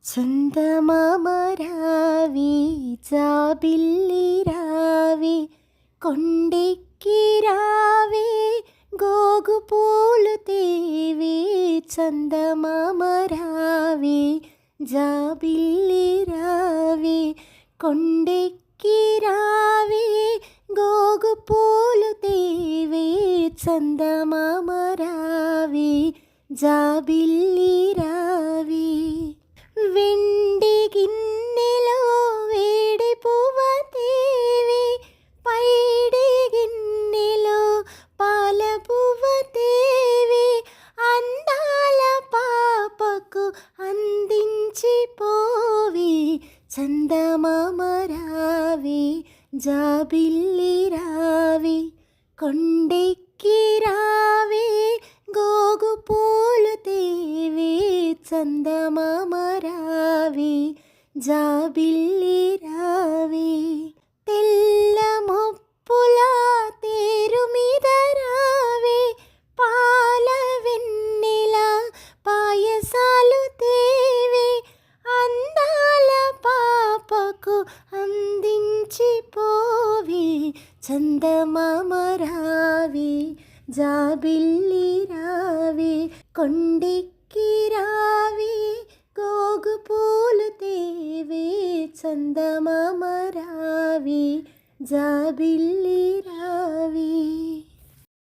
చందమామ రావే జాబిల్లి రావే కొండెక్కి రావే గోగు పూలు తేవే. చందమామ రావే జాబిల్లి రావే కొండెక్కి రావే గోగు పూలు తేవే. చందమామ రావే జాబిల్లి రావే. వెండి గిన్నెలో వేడి పువ్వ తేవే పైడి గిన్నెలో పాల పువ్వ తేవే. అందాల పాపకు అందించి పోవే. చందమామ రావే జాబిల్లి రావే కొండెక్కి రావే గోగు పూలు తేవే. చందమామ రావే జాబిల్లి రావే. తెల్ల మొప్పుల తేరు మీద రావే పాల వెన్నెల పాయసాలు తేవే. అందాల పాపకు అందించి పోవే. చందమామ రావే జాబిల్లి రావే కొండెక్కి రావే గోగు పూలు తేవే. చందమామ రావే జాబిల్లి